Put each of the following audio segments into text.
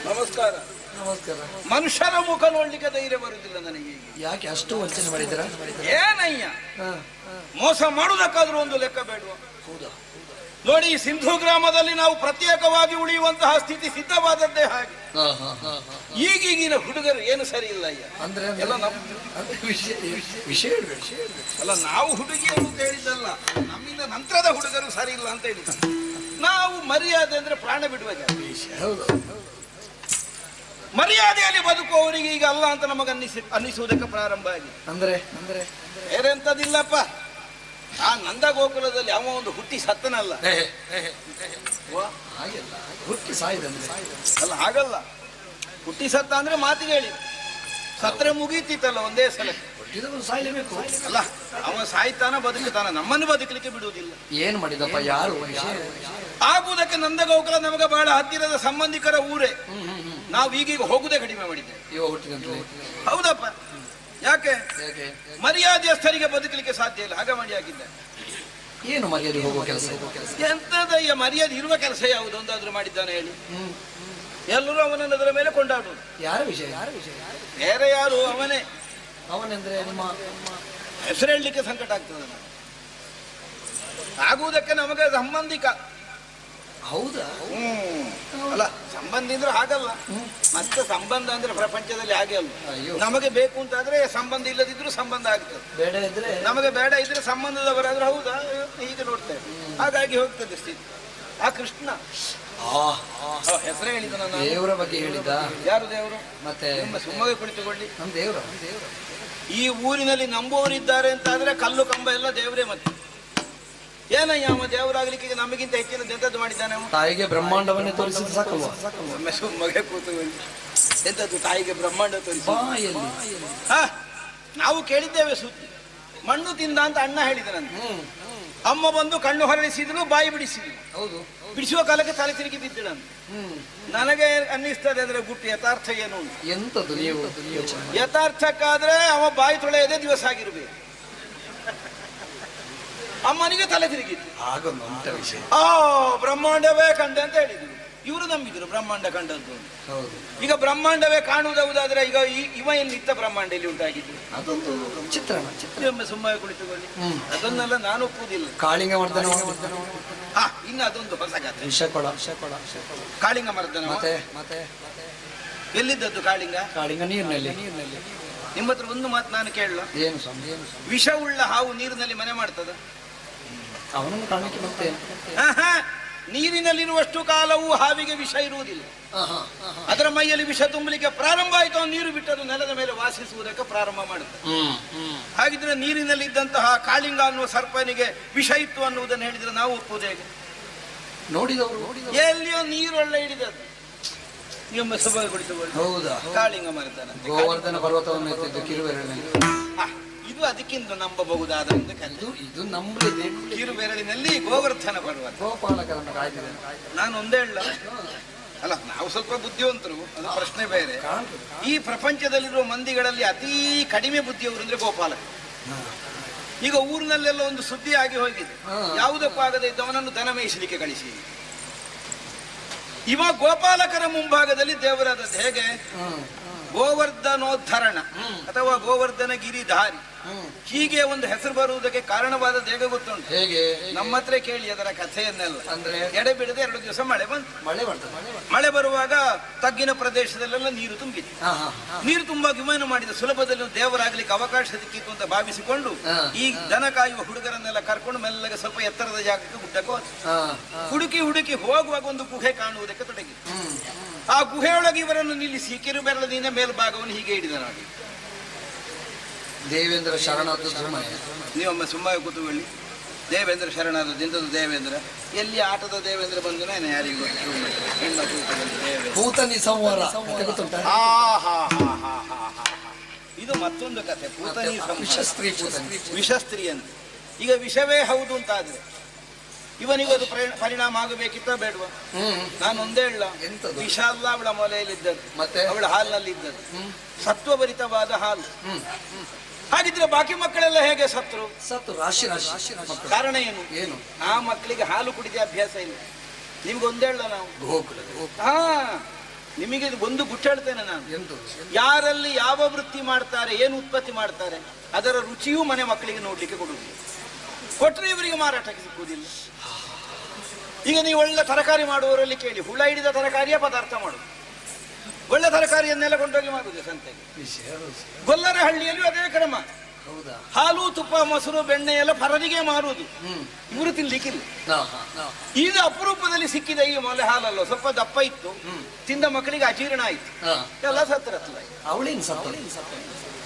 ನಮಸ್ಕಾರ. ನಮಸ್ಕಾರ. ಮನುಷ್ಯರ ಮುಖ ನೋಡ್ಲಿಕ್ಕೆ ಧೈರ್ಯ ಬರುವುದಿಲ್ಲ ನನಗೆ. ಯಾಕೆ ಅಷ್ಟು ವಂಚನೆ ಮಾಡಿದ್ರ? ಏನಯ್ಯ, ಮೋಸ ಮಾಡುವುದಕ್ಕಾದ್ರೂ ಒಂದು ಲೆಕ್ಕ ಬೇಡುವ? ಹೌದಾ? ನೋಡಿ, ಸಿಂಧು ಗ್ರಾಮದಲ್ಲಿ ನಾವು ಪ್ರತ್ಯೇಕವಾಗಿ ಉಳಿಯುವಂತಹ ಸ್ಥಿತಿ ಸಿದ್ಧವಾದದ್ದೇ ಹಾಗೆ. ಈಗೀಗಿನ ಹುಡುಗರು ಏನು ಸರಿ ಇಲ್ಲ ಅಯ್ಯ. ಅಂದ್ರೆ ಎಲ್ಲ ವಿಷಯ ಅಲ್ಲ, ನಾವು ಹುಡುಗಿಯರು ಅಂತ ಹೇಳಿದ್ದಲ್ಲ, ನಮ್ಮಿಂದ ನಂತರದ ಹುಡುಗರು ಸರಿ ಇಲ್ಲ ಅಂತ ಹೇಳಿದ. ನಾವು ಮರ್ಯಾದೆ ಅಂದ್ರೆ ಪ್ರಾಣ ಬಿಡುವ ಜಾತಿ. ಮರ್ಯಾದೆಯಲ್ಲಿ ಬದುಕುವವರಿಗೆ ಈಗ ಅಲ್ಲ ಅಂತ ನಮಗೆ ಅನ್ನಿಸುವುದಕ್ಕೆ ಪ್ರಾರಂಭ ಆಗಿದೆ. ಅಂದ್ರೆ ಬೇರೆ ಎಂತದಿಲ್ಲಪ್ಪ. ಆ ನಂದ ಗೋಕುಲದಲ್ಲಿ ಅವ ಒಂದು ಹುಟ್ಟಿ ಸತ್ತನಲ್ಲ. ಹುಟ್ಟಿ ಸಾಯ್ದ ಅಲ್ಲ, ಹಾಗಲ್ಲ. ಹುಟ್ಟಿ ಸತ್ತ ಅಂದ್ರೆ ಮಾತಿಗೆ ಹೇಳಿ, ಸತ್ರೆ ಮುಗೀತಿತ್ತಲ್ಲ ಒಂದೇ ಸಲ. ಸಾಯ್ಲೇಬೇಕು ಅಲ್ಲ, ಅವ ಸಾಯ್ತಾನ ಬದುಕುತ್ತಾನ, ನಮ್ಮನ್ನು ಬದುಕಲಿಕ್ಕೆ ಬಿಡುವುದಿಲ್ಲ. ಏನ್ ಮಾಡಿದಪ್ಪ? ಯಾರು ಆಗುವುದಕ್ಕೆ ನಂದ ಗೋಕುಲ ನಮಗೆ ಬಹಳ ಹತ್ತಿರದ ಸಂಬಂಧಿಕರ ಊರೇ. ನಾವು ಈಗೀಗ ಹೋಗುದೇ ಕಡಿಮೆ ಮಾಡಿದ್ದೇವೆ. ಹೌದಪ್ಪ. ಯಾಕೆ? ಮರ್ಯಾದೆಯಸ್ಥರಿಗೆ ಬದುಕಲಿಕ್ಕೆ ಸಾಧ್ಯ ಇಲ್ಲ, ಹಾಗೆ ಮಾಡಿ ಆಗಿದ್ದೆ. ಏನು ಮರ್ಯಾದೆ ಹೋಗುವ ಕೆಲಸ? ಎಂತದಯ್ಯ ಮರ್ಯಾದೆ ಇರುವ ಕೆಲಸ ಯಾವುದು ಒಂದಾದ್ರೂ ಮಾಡಿದ್ದಾನೆ ಹೇಳಿ? ಎಲ್ಲರೂ ಅವನನ್ನು ಅದರ ಮೇಲೆ ಕೊಂಡಾಡುವುದು. ಯಾರ ವಿಷಯ? ಬೇರೆ ಯಾರು? ಅವನೇ. ಅವನೆಂದ್ರೆ ನಿಮ್ಮ ಹೆಸರು ಹೇಳಲಿಕ್ಕೆ ಸಂಕಟ ಆಗ್ತದೆ. ಆಗುವುದಕ್ಕೆ ನಮಗೆ ಸಂಬಂಧಿಕ. ಹೌದಾ? ಅಲ್ಲ, ಸಂಬಂಧಿ ಅಂದ್ರೆ ಹಾಗಲ್ಲ. ಮತ್ತೆ ಸಂಬಂಧ ಅಂದ್ರೆ ಪ್ರಪಂಚದಲ್ಲಿ ಹಾಗೆ ಅಲ್ಲ. ನಮಗೆ ಬೇಕು ಅಂತಾದ್ರೆ ಸಂಬಂಧ, ಇಲ್ಲದಿದ್ರು ಸಂಬಂಧ ಆಗ್ತದೆ. ಬೇಡ ಇದ್ರೆ ನಮಗೆ ಬೇಡ ಇದ್ರೆ ಸಂಬಂಧದವರಾದ್ರೆ ಹೌದಾ ಹೀಗೆ ನೋಡ್ತೇವೆ. ಹಾಗಾಗಿ ಹೋಗ್ತದೆ ಸ್ಥಿತಿ. ಆ ಕೃಷ್ಣ ಹೆಸರೇ ಹೇಳಿದ, ನಾನು ದೇವರ ಬಗ್ಗೆ ಹೇಳಿದ. ಯಾರು ದೇವರು? ಮತ್ತೆ ಸುಮ್ಮನೆ ಕುಳಿತುಕೊಳ್ಳಿ. ನಮ್ಮ ದೇವರು. ಈ ಊರಿನಲ್ಲಿ ನಂಬುವವರಿದ್ದಾರೆ ಅಂತ ಆದ್ರೆ ಕಲ್ಲು ಕಂಬ ಎಲ್ಲ ದೇವರೇ. ಮತ್ತೆ ಏನಯ್ಯ ಅವ ದೇವರಾಗ್ಲಿಕ್ಕೆ ನಮಗಿಂತ ಹೆಚ್ಚಿನ ಎಂತದ್ದು ಮಾಡಿದ್ದಾನೆ? ತಾಯಿಗೆ ಬ್ರಹ್ಮಾಂಡವನ್ನೇ ತೋರಿಸಿದ ಸಾಕಲ್ವಾ? ಸುಮ್ಮಗೆ ಕೂತುಕೊಳ್ಳಿ. ಎಂತದ್ದು ತಾಯಿಗೆ ಬ್ರಹ್ಮಾಂಡ ತೋರಿಸಿ? ನಾವು ಕೇಳಿದ್ದೇವೆ ಸುದ್ದಿ. ಮಣ್ಣು ತಿಂದ ಅಂತ ಅಣ್ಣ ಹೇಳಿದನಂತೆ. ಅಮ್ಮ ಬಂದು ಕಣ್ಣು ಹೊರಳಿಸಿದ್ರು, ಬಾಯಿ ಬಿಡಿಸಿದ್ರು. ಹೌದು. ಬಿಡಿಸುವ ಕಾಲಕ್ಕೆ ತಲೆ ತಿರುಗಿ ಬಿದ್ದಳಂತೆ. ನನಗೆ ಅನ್ನಿಸ್ತದೆ ಅಂದ್ರೆ ಗುಟ್ಟು ಯಥಾರ್ಥ ಏನು ಎಂತದ್ದು ನೀವು ಯಥಾರ್ಥಕ್ಕಾದ್ರೆ ಅವ ಬಾಯಿ ತೊಳೆಯದೆ ದಿವಸ ಆಗಿರ್ಬೇಕು. ಅಮ್ಮನಿಗೆ ತಲೆ ತಿರುಗಿತ್ತು. ಬ್ರಹ್ಮಾಂಡವೇ ಕಂಡೆ ಅಂತ ಹೇಳಿದ್ರು. ಇವರು ನಂಬಿದ್ರು ಬ್ರಹ್ಮಾಂಡ ಕಂಡದ್ದು. ಈಗ ಬ್ರಹ್ಮಾಂಡವೇ ಕಾಣುವುದಾದ್ರೆ ಈಗ ಇವ ಎಲ್ಲಿತ್ತ ಬ್ರಹ್ಮಾಂಡ ಇಲ್ಲಿ ಉಂಟಾಗಿದ್ದು? ಅದೊಂದು ಚಿತ್ರಣ. ಸುಮ್ಮನೆ ಕುಳಿತುಕೊಳ್ಳಿ. ಅದನ್ನೆಲ್ಲ ನಾನು ಒಪ್ಪುವುದಿಲ್ಲ. ಕಾಳಿಂಗ ಮರ್ದನ. ಇನ್ನು ಅದೊಂದು ಹೊಸ ಗಾತ್ರ. ಕಾಳಿಂಗ ಮರ್ದನ. ಮತ್ತೆ ಎಲ್ಲಿದ್ದದ್ದು ಕಾಳಿಂಗ? ಕಾಳಿಂಗ ನೀರಿನಲ್ಲಿ. ನಿಮ್ಮ ಹತ್ರ ಒಂದು ಮಾತು ನಾನು ಕೇಳಲ್ಲ. ಏನು? ವಿಷ ಉಳ್ಳ ಹಾವು ನೀರಿನಲ್ಲಿ ಮನೆ ಮಾಡ್ತದ? ಅವನನ್ನು ಕಾಣಕ್ಕೆ ಬರ್ತೇನೆ. ನೀರಿನಲ್ಲಿರುವಷ್ಟು ಕಾಲವೂ ಹಾವಿಗೆ ವಿಷ ಇರುವುದಿಲ್ಲ. ಅದರ ಮೈಯಲ್ಲಿ ವಿಷ ತುಂಬಲಿಕ್ಕೆ ಪ್ರಾರಂಭ ಆಯಿತು, ನೀರು ಬಿಟ್ಟದು ನೆಲದ ಮೇಲೆ ವಾಸಿಸುವುದಕ್ಕೆ ಪ್ರಾರಂಭ ಮಾಡುತ್ತೆ. ಹಾಗಿದ್ರೆ ನೀರಿನಲ್ಲಿ ಇದ್ದಂತಹ ಕಾಳಿಂಗ ಅನ್ನುವ ಸರ್ಪನಿಗೆ ವಿಷ ಇತ್ತು ಅನ್ನುವುದನ್ನು ಹೇಳಿದ್ರೆ ನಾವು ಒಪ್ಪುವುದು ಹೇಗೆ? ನೋಡಿದವರು ಎಲ್ಲಿಯೋ ನೀರೊಳ್ಳೆ ಹಿಡಿದದ್ದು. ನಿಮ್ಮ ಸಭೆ ಕುಳಿತುಕೊಳ್ಳಿ. ಹೌದಾ? ಕಾಳಿಂಗ ಮರ್ದನ. ಗೋವರ್ಧನ ಪರ್ವತವನ್ನು ಎತ್ತಿದ್ದು ಕಿರುಬೆರಳಿನಲ್ಲಿ. ಇದು ಅದಕ್ಕಿಂತ ನಂಬಬಹುದಾದ ಒಂದು ಕಥೆ. ಇದು ನಂಬಲಿದೆ. ಕಿರು ಬೆರಳಿನಲ್ಲಿ ಗೋವರ್ಧನ ಪರ್ವತ. ಗೋಪಾಲಕರನ್ನು ಕಾಯ್ದಿದೆ. ನಾನು ಒಂದೇ ಹೇಳ ಅಲ್ಲ, ನಾವು ಸ್ವಲ್ಪ ಬುದ್ಧಿವಂತರು, ಅದು ಪ್ರಶ್ನೆ ಬೇರೆ. ಈ ಪ್ರಪಂಚದಲ್ಲಿರುವ ಮಂದಿಗಳಲ್ಲಿ ಅತೀ ಕಡಿಮೆ ಬುದ್ಧಿಯವರು ಅಂದ್ರೆ ಗೋಪಾಲಕ. ಈಗ ಊರಿನಲ್ಲೆಲ್ಲ ಒಂದು ಸುದ್ದಿ ಆಗಿ ಹೋಗಿದೆ, ಯಾವುದಕ್ಕೂ ಆಗದೆ ಇದ್ದವನನ್ನು ದನ ಮೇಯಿಸಲಿಕ್ಕೆ ಕಳಿಸಿ. ಇವಾಗ ಗೋಪಾಲಕರ ಮುಂಭಾಗದಲ್ಲಿ ದೇವರಾದದ್ದು ಹೇಗೆ? ಗೋವರ್ಧನೋದ್ಧರಣ ಅಥವಾ ಗೋವರ್ಧನ ಗಿರಿಧಾರಿ, ಹೀಗೆ ಒಂದು ಹೆಸರು ಬರುವುದಕ್ಕೆ ಕಾರಣವಾದದ್ದು ಹೇಗೆ ಗೊತ್ತುಂಟು? ಹೇಗೆ? ನಮ್ಮ ಹತ್ರ ಕೇಳಿ ಅದರ ಕಥೆಯನ್ನೆಲ್ಲ. ಅಂದ್ರೆ ಎಡೆ ಬಿಡದೆ 2 ದಿವಸ ಮಳೆ ಬಂತು. ಮಳೆ ಬರುವಾಗ ತಗ್ಗಿನ ಪ್ರದೇಶದಲ್ಲೆಲ್ಲ ನೀರು ತುಂಬಿದೆ. ನೀರು ತುಂಬಾ ವಿಮಾನ ಮಾಡಿದ ಸುಲಭದಲ್ಲಿ ದೇವರಾಗ್ಲಿಕ್ಕೆ ಅವಕಾಶ ಸಿಕ್ಕಿತ್ತು ಅಂತ ಭಾವಿಸಿಕೊಂಡು ಈ ದನ ಕಾಯುವ ಹುಡುಗರನ್ನೆಲ್ಲ ಕರ್ಕೊಂಡು ಮೆಲ್ಲಗೆ ಸ್ವಲ್ಪ ಎತ್ತರದ ಜಾಗಕ್ಕೆ ಗುಡ್ಡಕ್ಕೆ ಹುಡುಕಿ ಹುಡುಕಿ ಹೋಗುವಾಗ ಒಂದು ಗುಹೆ ಕಾಣುವುದಕ್ಕೆ ತೊಡಗಿ. ಆ ಗುಹೆಯೊಳಗೆ ಇವರನ್ನು ನಿಲ್ಲಿಸಿ ಕಿರು ಬೆರಳದಿಂದ ಮೇಲ್ಭಾಗವನ್ನು ಹೀಗೆ ಹಿಡಿದ ನೋಡಿ. ದೇವೇಂದ್ರ ಶರಣಾದ ನೀವೊಮ್ಮೆ ಸುಮ್ಮನೆ ಕೂತುಕೊಳ್ಳಿ. ದೇವೇಂದ್ರ ಶರಣಾದ ದಿಂದದು ದೇವೇಂದ್ರ ಎಲ್ಲಿ ಆಟದ ದೇವೇಂದ್ರ ಬಂದು ಯಾರಿಗೂ ಪೂತನಿ ಸಂಹಾರ. ಇದು ಮತ್ತೊಂದು ಕಥೆ. ಪೂತನಿ ವಿಷಸ್ತ್ರೀ ಅಂತ. ಈಗ ವಿಷವೇ ಹೌದು ಅಂತ ಆದ್ರೆ ಇವನಿಗದು ಪರಿಣಾಮ ಆಗಬೇಕಿತ್ತ ಬೇಡವಾ? ನಾನು ಒಂದೇ ಹೇಳ, ವಿಷ ಅಲ್ಲ ಅವಳ ಮೊಲೆಯಲ್ಲಿದ್ದದ್ದು, ಮತ್ತೆ ಅವಳ ಹಾಲಿನಲ್ಲಿ ಇದ್ದದ್ದು ಸತ್ವಭರಿತವಾದ ಹಾಲು. ಹಾಗಿದ್ರೆ ಬಾಕಿ ಮಕ್ಕಳೆಲ್ಲ ಹೇಗೆ ಸತ್ರು? ರಾಶಿ ಕಾರಣ ಏನು? ಆ ಮಕ್ಕಳಿಗೆ ಹಾಲು ಕುಡಿದ ಅಭ್ಯಾಸ ಇಲ್ಲ. ನಿಮ್ಗೆ ಒಂದೇ ಹೇಳ, ನಾವು ನಿಮಗೆ ಒಂದು ಗುಟ್ಟ ಹೇಳ್ತೇನೆ ನಾನು. ಯಾರಲ್ಲಿ ಯಾವ ವೃತ್ತಿ ಮಾಡ್ತಾರೆ, ಏನು ಉತ್ಪತ್ತಿ ಮಾಡ್ತಾರೆ, ಅದರ ರುಚಿಯೂ ಮನೆ ಮಕ್ಕಳಿಗೆ ನೋಡ್ಲಿಕ್ಕೆ ಕೊಡುವುದಿಲ್ಲ. ಕೊಟ್ಟರೆ ಇವರಿಗೆ ಮಾರಾಟಕ್ಕೆ ಸಿಕ್ಕುವುದಿಲ್ಲ. ಈಗ ನೀವು ಒಳ್ಳೆ ತರಕಾರಿ ಮಾಡುವವರಲ್ಲಿ ಕೇಳಿ, ಹುಳ ಹಿಡಿದ ತರಕಾರಿಯ ಪದಾರ್ಥ ಮಾಡುದು, ಒಳ್ಳೆ ತರಕಾರಿಯನ್ನೆಲ್ಲ ಕೊಂಡೋಗಿ ಮಾಡುದು ಸಂತೆಗೆ. ಗೊಲ್ಲರ ಹಳ್ಳಿಯಲ್ಲಿ ಅದೇ ಕ್ರಮ. ಹಾಲು ತುಪ್ಪ ಮೊಸರು ಬೆಣ್ಣೆ ಎಲ್ಲ ಪರದಿಗೆ ಮಾರುವುದು, ಇವರು ತಿನ್ಲಿಕ್ಕಿಲ್ಲ. ಈಗ ಅಪರೂಪದಲ್ಲಿ ಸಿಕ್ಕಿದ ಈ ಮೊಲೆ ಹಾಲಲ್ಲ, ಸ್ವಲ್ಪ ದಪ್ಪ ಇತ್ತು, ತಿಂದ ಮಕ್ಕಳಿಗೆ ಅಜೀರ್ಣ ಆಯ್ತು, ಎಲ್ಲ ಸತ್ತರತ್ಲ.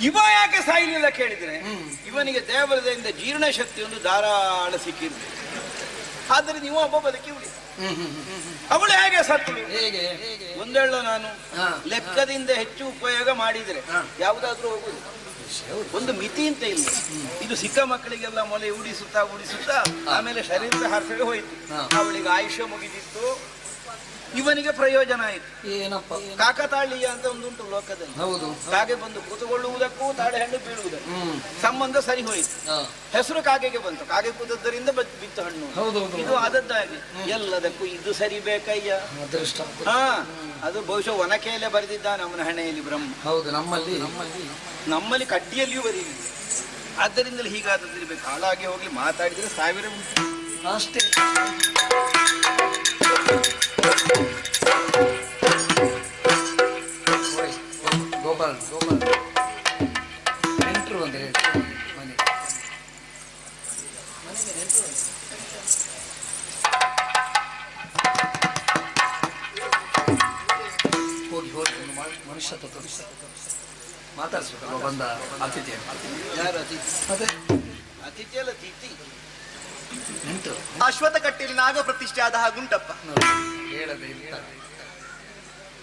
ಇವ ಯಾಕೆ ಸಾಯಲಿಲ್ಲ ಕೇಳಿದ್ರೆ, ಇವನಿಗೆ ದೇವರದಿಂದ ಜೀರ್ಣ ಶಕ್ತಿ ಒಂದು ಧಾರಾಳ ಸಿಕ್ಕಿದ್ರು. ಆದರೆ ನೀವು ಒಬ್ಬ ಬದುಕಿ ಉಳಿ. ಅವಳು ಹೇಗೆ ಸತ್ತಳು? ಒಂದೇಳ, ನಾನು ಲೆಕ್ಕದಿಂದ ಹೆಚ್ಚು ಉಪಯೋಗ ಮಾಡಿದ್ರೆ ಯಾವುದಾದ್ರೂ ಹೋಗುದು. ಒಂದು ಮಿತಿ ಅಂತ ಇಲ್ಲ. ಇದು ಸಿಕ್ಕ ಮಕ್ಕಳಿಗೆಲ್ಲ ಮೊಲೆ ಉಡಿಸುತ್ತಾ ಆಮೇಲೆ ಶರೀರದ ಹರ್ಸಡೆ ಹೋಯ್ತು. ಅವಳಿಗೆ ಆಯುಷ್ಯ ಮುಗಿದಿತ್ತು, ಇವನಿಗೆ ಪ್ರಯೋಜನ ಆಯಿತು. ಏನಪ್ಪ? ಕಾಕತಾಳೀಯ ಅಂತ ಒಂದುಂಟು ಲೋಕದಲ್ಲಿ. ಕಾಗೆ ಬಂದು ಕೂತುಕೊಳ್ಳುವುದಕ್ಕೂ ತಾಳೆ ಹಣ್ಣು ಬೀಳುವುದಕ್ಕೂ ಸಂಬಂಧ ಸರಿ ಹೋಯಿತು. ಹೆಸರು ಕಾಗೆಗೆ ಬಂತು, ಕಾಗೆ ಕೂತದ್ದರಿಂದ ಬಿತ್ತು ಹಣ್ಣು. ಇದು ಆದದ್ದಾಗಿ ಎಲ್ಲದಕ್ಕೂ ಇದು ಸರಿ ಬೇಕಯ್ಯ. ಅದು ಬಹುಶಃ ಒನಕೆಯಲ್ಲೇ ಬರೆದಿದ್ದ ನಮ್ಮನ ಹಣೆಯಲ್ಲಿ ಬ್ರಹ್ಮ. ನಮ್ಮಲ್ಲಿ ಕಡ್ಡಿಯಲ್ಲಿಯೂ ಬರೀದಿದೆ. ಆದ್ದರಿಂದಲೇ ಹೀಗಾದದಿರ್ಬೇಕು. ಹಾಳಾಗಿ ಹೋಗ್ಲಿ, ಮಾತಾಡಿದ್ರೆ 1000 ಉಂಟು ಅಷ್ಟೇ. ಗೋಪಾಲ್ ನೆಂಟರು ಅಂದ್ರೆ ಮನೆ ಹೋಗಿ ಮನುಷ್ಯ ಮಾತಾಡ್ಸ್ಬೇಕು ಬಂದ ಅತಿಥಿ. ಯಾರು ಅತಿಥಿ? ಅದೇ ಅತಿಥಿ ಅಲ್ಲ, ತಿಥಿ. ಅಶ್ವತ್ಥ ಕಟ್ಟೆಯಲ್ಲಿ ನಾಗ ಪ್ರತಿಷ್ಠೆ ಆದ ಹಾಗುಂಟಪ್ಪ. ಹೇಳದೆ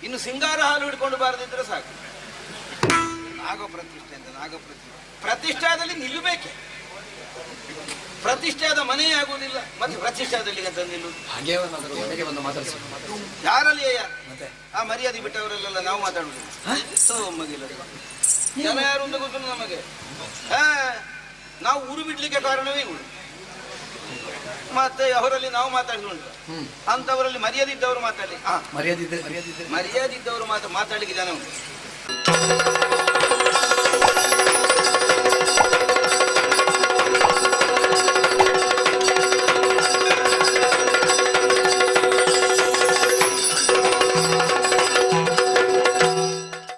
ಇನ್ನು ಸಿಂಗಾರ ಹಾಲು ಹಿಡ್ಕೊಂಡು ಬಾರದಿದ್ರೆ ಸಾಕು. ನಾಗ ಪ್ರತಿಷ್ಠೆ ಅಂತ ಪ್ರತಿಷ್ಠಾದಲ್ಲಿ ನಿಲ್ಲಬೇಕೆ? ಪ್ರತಿಷ್ಠಾದ ಮನೆ ಆಗುವುದಿಲ್ಲ, ಮತ್ತೆ ಪ್ರತಿಷ್ಠಾದಲ್ಲಿ ನಿಲ್ಲುವುದು ಹಾಗೆ. ಮನೆಗೆ ಬಂದು ಮಾತಾಡ್ಸ್ಬೇಕು. ಯಾರಲ್ಲಿ ಆ ಮರ್ಯಾದೆ ಬಿಟ್ಟವರಲ್ಲೆಲ್ಲ ನಾವು ಮಾತಾಡುವುದಿಲ್ಲ. ಜನ ಯಾರು ಅಂತ ಗೊತ್ತಿಲ್ಲ ನಮಗೆ. ನಾವು ಊರು ಬಿಡ್ಲಿಕ್ಕೆ ಕಾರಣವೇ ಇವರು. ಮತ್ತೆ ಅವರಲ್ಲಿ ನಾವು ಮಾತಾಡಿದುಂಟು, ಅಂತವರಲ್ಲಿ ಮರ್ಯಾದೆ ಇದ್ದವರು ಮಾತಾಡಲಿ. ಮರ್ಯಾದೆ ಇದ್ದವರು ಮಾತಾಡ್ಲಿಕ್ಕೆ ಜನ ಉಂಟು.